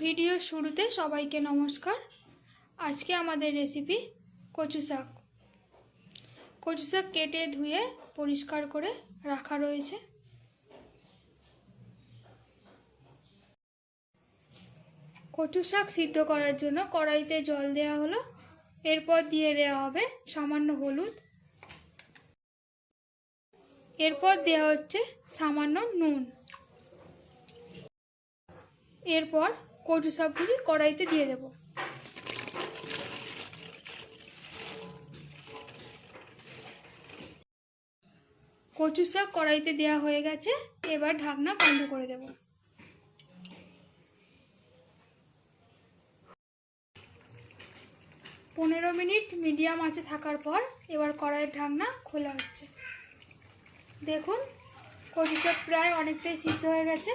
Video শুরুতে সবাইকে নমস্কার। আজকে আমাদের রেসিপি কচু শাক। কচু শাক কেটে ধুয়ে পরিষ্কার করে রাখা রয়েছে। কচু শাক সিদ্ধ করার জন্য কড়াইতে জল দেওয়া হলো। এরপর দিয়ে দেওয়া হবে সামান্য হলুদ। এরপর দেওয়া হচ্ছে সামান্য নুন। এরপর কচু শাকগুলি কড়াইতে দিয়ে দেব। কচু শাক কড়াইতে দেওয়া হয়ে গেছে। এবার ঢাকনা বন্ধ করে দেব। পনেরো মিনিট মিডিয়াম আঁচে থাকার পর এবার কড়াইয়ের ঢাকনা খোলা হচ্ছে। দেখুন কচু শাক প্রায় অনেকটাই সিদ্ধ হয়ে গেছে।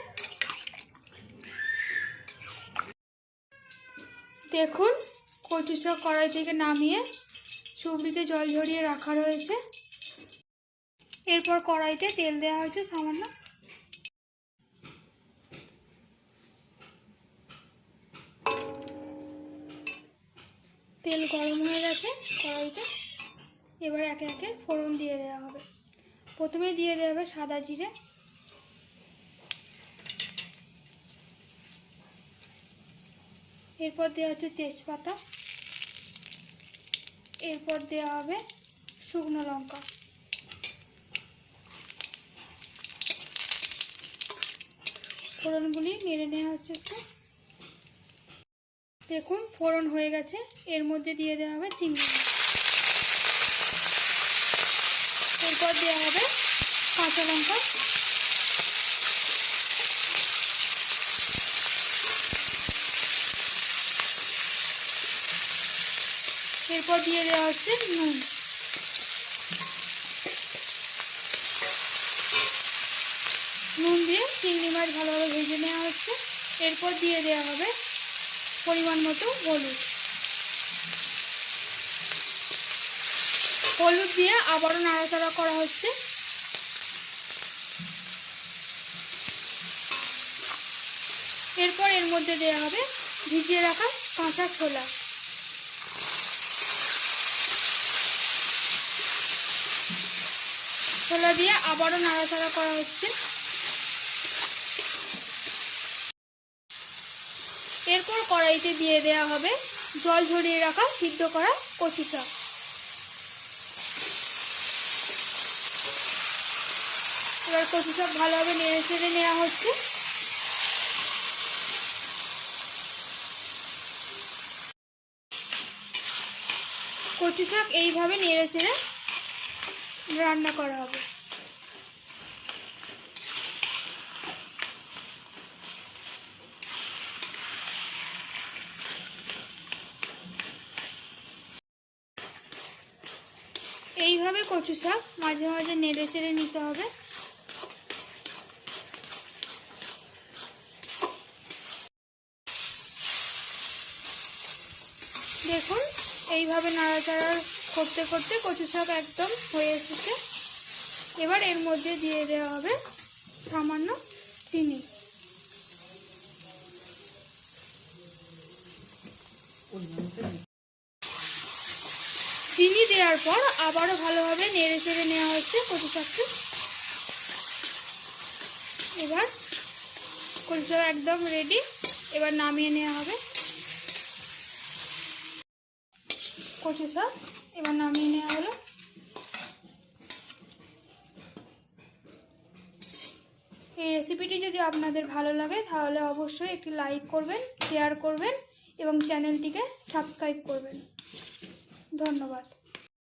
দেখুন কচু শাক কড়াই থেকে নামিয়ে চুবড়িতে জল ঝরিয়ে রাখা রয়েছে। এরপর কড়াইতে তেল দেওয়া হয়েছে সামান্য। তেল গরম হয়ে গেছে কড়াইতে। এবার একে একে ফোড়ন দিয়ে দেওয়া হবে। প্রথমে দিয়ে দেওয়া হবে সাদা জিরে। এরপর দেওয়া হচ্ছে তেজপাতা। এরপর দেওয়া হবে শুকনো লঙ্কা। ফোড়নগুলি নেড়ে নেওয়া হচ্ছে একটু। দেখুন ফোড়ন হয়ে গেছে। এর মধ্যে দিয়ে দেওয়া হবে চিংড়ি মাছ। এরপর দেওয়া হবে কাঁচা লঙ্কা। এরপর দিয়ে দেওয়া হচ্ছে নুন। নুন দিয়ে চিংড়ি মাছ ভালোভাবে ভেজে নেওয়া হচ্ছে। এরপর দিয়ে দেওয়া হবে পরিমাণ মতো হলুদ। হলুদ দিয়ে আবারও নাড়াচাড়া করা হচ্ছে। এরপর এর মধ্যে দেওয়া হবে ভিজিয়ে রাখা কাঁচা ছোলা। ছোলা দিয়ে আবারও নাড়াচাড়া করা হচ্ছে। এরপর কড়াইতে দিয়ে দেওয়া হবে জল ঝরিয়ে রাখা সিদ্ধ করা কচু শাক। এবার কচু শাক ভালোভাবে নেড়ে চেড়ে নেওয়া হচ্ছে। কচু শাক এইভাবে নেড়ে চেড়ে রান্না করা হবে। এইভাবে কচু শাক মাঝে মাঝে নেড়ে চেড়ে নিতে হবে। দেখুন এইভাবে নাড়াচাড়া করতে করতে কচু শাক একদম হয়ে এসেছে। এবার এর মধ্যে দিয়ে দেওয়া হবে সামান্য চিনি। চিনি দেওয়ার পর আবারও ভালোভাবে নেড়ে চেড়ে নেওয়া হচ্ছে কচু শাকটা। এবার কচু শাক একদম রেডি। এবার নামিয়ে নেওয়া হবে কচু শাক। এবার নামিয়ে নেওয়া হলো। এই রেসিপিটি যদি আপনাদের ভালো লাগে তাহলে অবশ্যই একটি লাইক করবেন, শেয়ার করবেন এবং চ্যানেলটিকে সাবস্ক্রাইব করবেন। ধন্যবাদ।